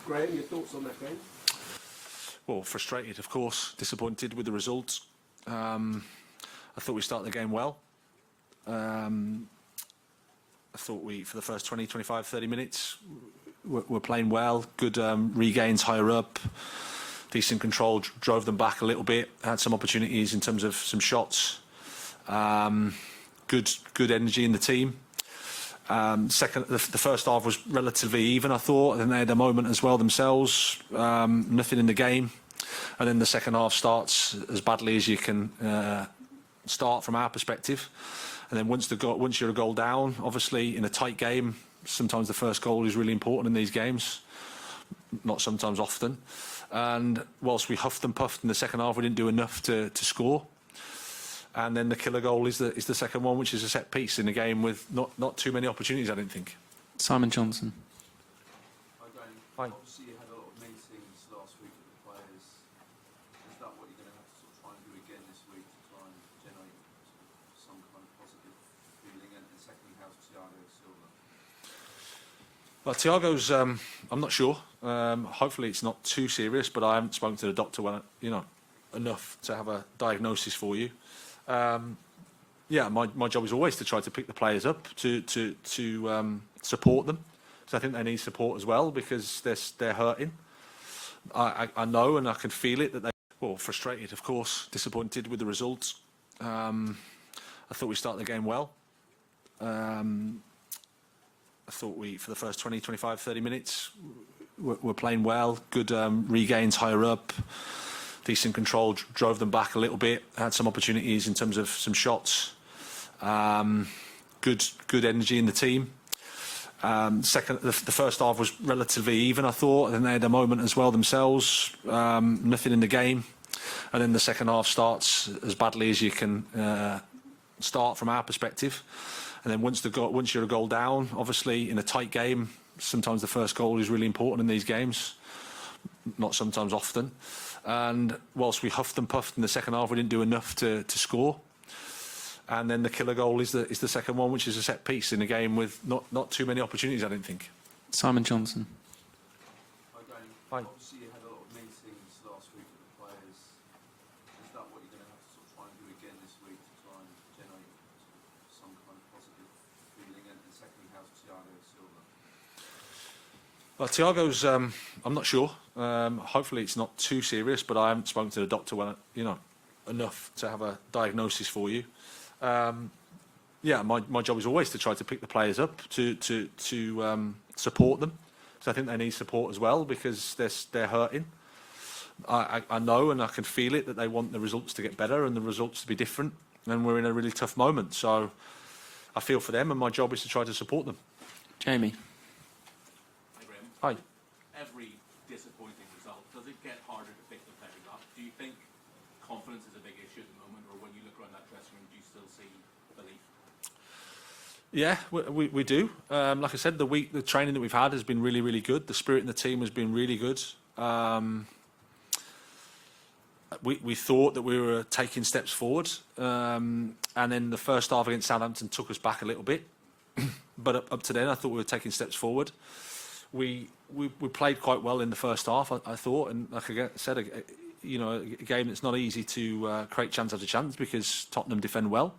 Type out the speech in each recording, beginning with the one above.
Graham, your thoughts on that game? Well, frustrated, of course, disappointed with the result. I thought we started the game well. I thought we, for the first 20, 25, 30 minutes, were playing well. Good regains higher up, decent control, drove them back a little bit, had some opportunities in terms of some shots. Good energy in the team. The first half was relatively even, I thought, and they had a moment as well themselves. Nothing in the game, and then the second half starts as badly as you can start from our perspective. And then once you're a goal down, obviously in a tight game, sometimes the first goal is really important in these games. Not sometimes, often. And whilst we huffed and puffed in the second half, we didn't do enough to score. And then the killer goal is the second one, which is a set piece in a game with not too many opportunities, I didn't think. Simon Johnson. Hi, Graham. Hi. Obviously, you had a lot of meetings last week with the players. Is that what you're going to have to sort of try and do again this week to try and generate some kind of positive feeling? And secondly, how's Thiago Silva? Well, Thiago's, I'm not sure. Hopefully it's not too serious, but I haven't spoken to the doctor enough to have a diagnosis for you. Yeah, my job is always to try to pick the players up, to support them. So I think they need support as well, because they're hurting. I know and I can feel it that well, frustrated, of course, disappointed with the results. I thought we started the game well. I thought we, for the first 20, 25, 30 minutes, were playing well. Good regains higher up, decent control, drove them back a little bit, had some opportunities in terms of some shots. Good energy in the team. The first half was relatively even, I thought, and they had a moment as well themselves. Nothing in the game, and then the second half starts as badly as you can start from our perspective. And then once you're a goal down, obviously in a tight game, sometimes the first goal is really important in these games. Not sometimes, often. And whilst we huffed and puffed in the second half, we didn't do enough to score. And then the killer goal is the second one, which is a set piece in a game with not too many opportunities, I didn't think. Simon Johnson. Hi, Graham. Hi. Obviously, you had a lot of meetings last week with the players. Is that what you're going to have to sort of try and do again this week to try and generate some kind of positive feeling? And secondly, how's Thiago Silva? Well, Thiago's, I'm not sure. Hopefully it's not too serious, but I haven't spoken to the doctor enough to have a diagnosis for you. Yeah, my job is always to try to pick the players up, to support them. So I think they need support as well, because they're hurting. I know and I can feel it that they want the results to get better and the results to be different. And we're in a really tough moment. So I feel for them, and my job is to try to support them. Jamie. Hi, Graham. Hi. Every disappointing result, does it get harder to pick the players up? Do you think confidence is a big issue at the moment, or when you look around that dressing room, do you still see belief? Yeah, we do. Like I said, the training that we've had has been really, really good. The spirit in the team has been really good. We thought that we were taking steps forward, and then the first half against Southampton took us back a little bit. But up to then, I thought we were taking steps forward. We played quite well in the first half, I thought, and like I said, a game that's not easy to create chance after chance, because Tottenham defend well,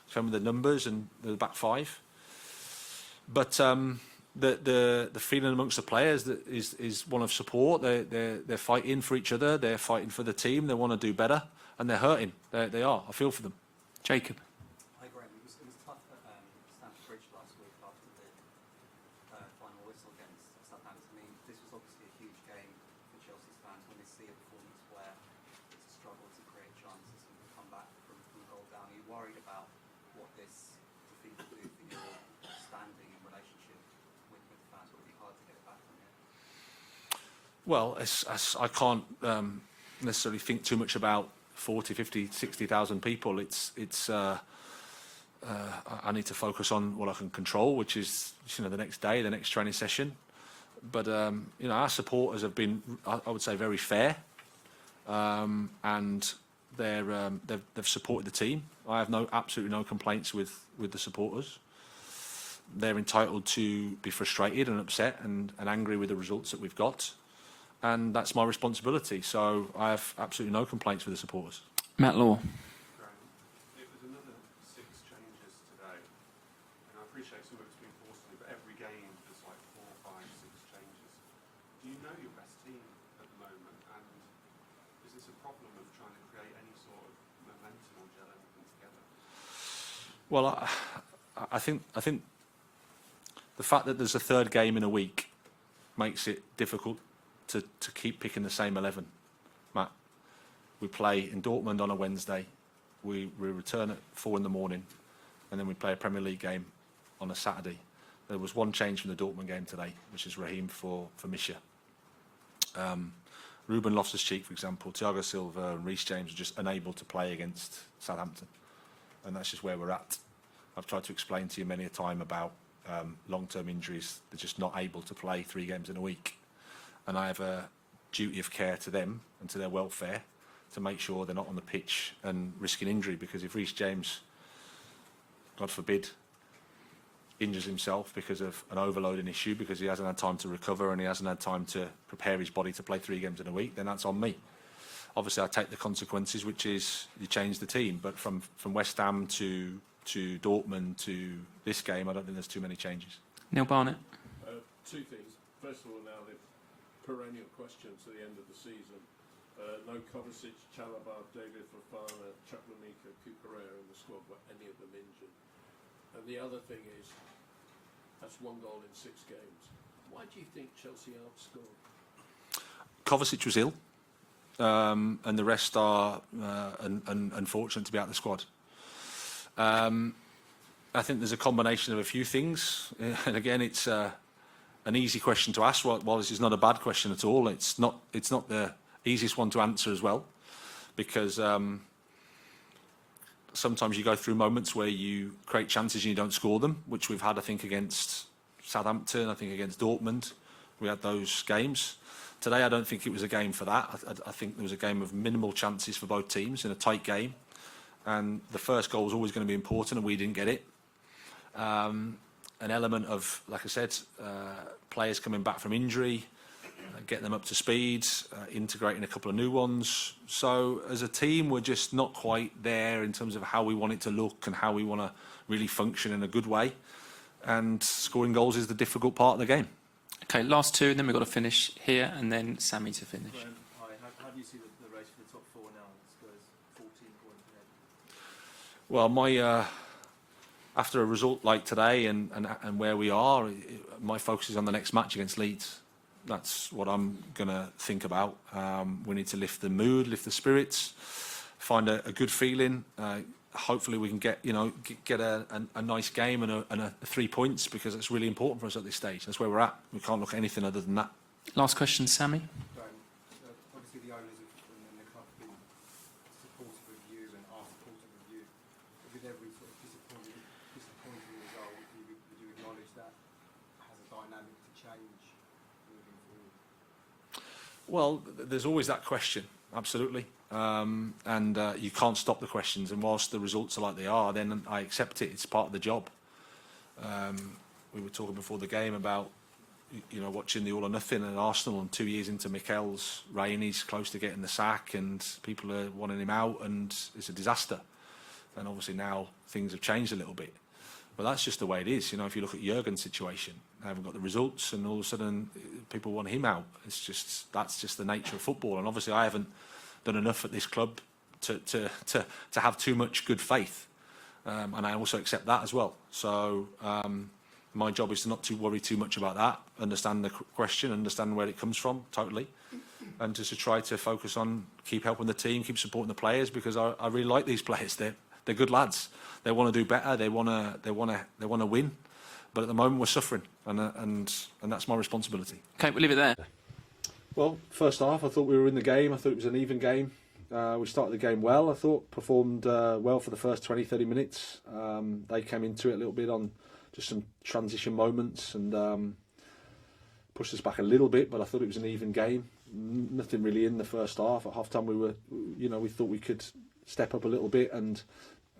defend with the numbers and the back five. But the feeling amongst the players that is one of support. They're fighting for each other. They're fighting for the team. They want to do better, and they're hurting. They are. I feel for them. Jacob. Hi, Graham. It was tough at Stamford Bridge last week after the final whistle against Southampton. I mean, this was obviously a huge game for Chelsea's fans when they see a performance where it's a struggle to create chances and come back from a goal down. Are you worried about what this defeat will do for your standing and relationship with the fans? Will it be hard to get it back from here? Well, I can't necessarily think too much about 40, 50, 60,000 people. I need to focus on what I can control, which is the next day, the next training session. But our supporters have been, I would say, very fair, and they've supported the team. I have absolutely no complaints with the supporters. They're entitled to be frustrated and upset and angry with the results that we've got. and that's my responsibility. So I have absolutely no complaints with the supporters. Matt Law. It was another 6 changes today, and I appreciate some of it's been forced on you, but every game there's like 4, 5, 6 changes. Do you know your best team at the moment, and is this a problem of trying to create any sort of momentum or gel everything together? Well, I think the fact that there's a third game in a week makes it difficult to keep picking the same 11. Matt, we play in Dortmund on a Wednesday. We return at 4 in the morning, and then we play a Premier League game on a Saturday. There was one change from the Dortmund game today, which is Raheem for Misha. Ruben Loftus-Cheek, for example, Thiago Silva and Reece James are just unable to play against Southampton, and that's just where we're at. I've tried to explain to you many a time about long-term injuries. They're just not able to play 3 games in a week, and I have a duty of care to them and to their welfare to make sure they're not on the pitch and risking injury, because if Reece James, God forbid, injures himself because of an overloading issue, because he hasn't had time to recover and he hasn't had time to prepare his body to play 3 games in a week, then that's on me. Obviously I take the consequences, which is you change the team, but from West Ham to Dortmund to this game, I don't think there's too many changes. Neil Barnett. 2 things. First of all, now the perennial question to the end of the season. No Kovacic, Chalobah, David Fofana, Chukwuemeka, Cucurella in the squad, were any of them injured? And the other thing is, that's 1 goal in 6 games. Why do you think Chelsea outscored? Kovacic was ill, and the rest are unfortunate to be out of the squad. I think there's a combination of a few things, and again, it's an easy question to ask. While this is not a bad question at all, it's not the easiest one to answer as well, because sometimes you go through moments where you create chances and you don't score them, which we've had, I think, against Southampton, I think against Dortmund. We had those games. Today, I don't think it was a game for that. I think there was a game of minimal chances for both teams in a tight game, and the first goal was always going to be important, and we didn't get it. An element of, like I said, players coming back from injury, getting them up to speed, integrating a couple of new ones. So as a team, we're just not quite there in terms of how we want it to look and how we want to really function in a good way. And scoring goals is the difficult part of the game. Okay, last 2, and then we've got to finish here, and then Sammy to finish. Hi, how do you see the race for the top 4 now? Spurs 14 points ahead. Well, my after a result like today and where we are, my focus is on the next match against Leeds. That's what I'm going to think about. We need to lift the mood, lift the spirits, find a good feeling. Hopefully we can get a nice game and 3 points, because it's really important for us at this stage. That's where we're at. We can't look at anything other than that. Last question, Sammy. Obviously the owners and the club have been supportive of you and are supportive of you. With every sort of disappointing result, would you acknowledge that has a dynamic to change moving forward? Well, there's always that question, absolutely. And you can't stop the questions, and whilst the results are like they are, then I accept it. It's part of the job. We were talking before the game about watching the All or Nothing at Arsenal, and 2 years into Mikel's reign, he's close to getting the sack and people are wanting him out, and it's a disaster. And obviously now things have changed a little bit, but that's just the way it is. If you look at Jurgen's situation, they haven't got the results, and all of a sudden people want him out. That's just the nature of football, and obviously I haven't done enough at this club to have too much good faith, and I also accept that as well. So my job is to not to worry too much about that, understand the question, understand where it comes from totally, and just to try to focus on keep helping the team, keep supporting the players, because I really like these players. They're good lads. They want to do better. They want to win, but at the moment we're suffering, and that's my responsibility. Okay, we'll leave it there. Well, first half, I thought we were in the game. I thought it was an even game. We started the game well. I thought performed well for the first 20, 30 minutes. They came into it a little bit on just some transition moments and pushed us back a little bit, but I thought it was an even game. Nothing really in the first half. At half-time, we thought we could step up a little bit and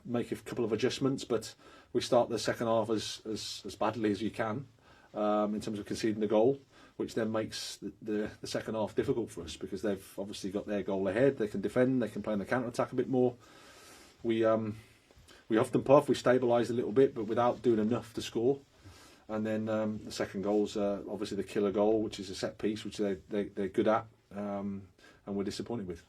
make a couple of adjustments, but we start the second half as badly as you can in terms of conceding the goal. which then makes the second half difficult for us because they've obviously got their goal ahead. They can defend, they can play on the counter attack a bit more. We often puff, we stabilised a little bit, but without doing enough to score. And then the second goal's obviously the killer goal, which is a set piece, which they're good at, and we're disappointed with.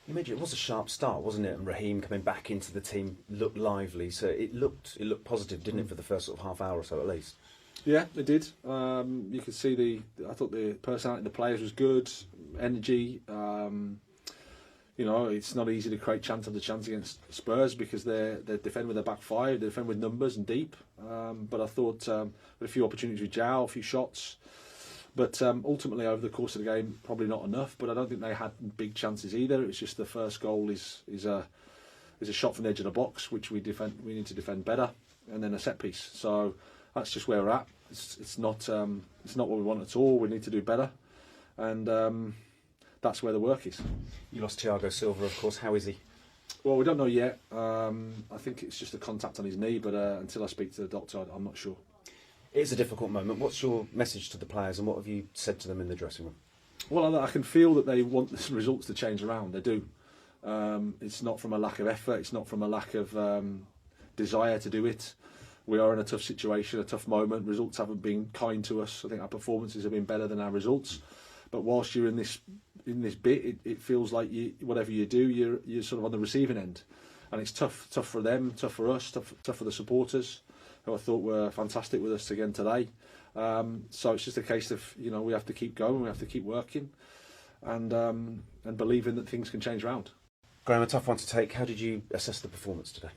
You mentioned it was a sharp start, wasn't it? And Raheem coming back into the team looked lively, so it looked positive, didn't it, for the first sort of half hour or so at least? Yeah, it did. You could see I thought the personality of the players was good, energy. You know, it's not easy to create chance after chance against Spurs because they defend with their back five, they defend with numbers and deep. But I thought with a few opportunities with João, a few shots. But ultimately, over the course of the game, probably not enough. But I don't think they had big chances either. It's just the first goal is a shot from the edge of the box, which we need to defend better, and then a set piece. So that's just where we're at. It's not what we want at all. We need to do better, and that's where the work is. You lost Thiago Silva, of course. How is he? Well, we don't know yet. I think it's just a contact on his knee, but until I speak to the doctor, I'm not sure. It is a difficult moment. What's your message to the players, and what have you said to them in the dressing room? Well, I can feel that they want the results to change around. They do. It's not from a lack of effort. It's not from a lack of desire to do it. We are in a tough situation, a tough moment. Results haven't been kind to us. I think our performances have been better than our results. But whilst you're in this bit, it feels like whatever you do, you're sort of on the receiving end, and it's tough for them, tough for us, tough for the supporters, who I thought were fantastic with us again today. So it's just a case of we have to keep going, we have to keep working, and believing that things can change around. Graham, a tough one to take. How did you assess the performance today?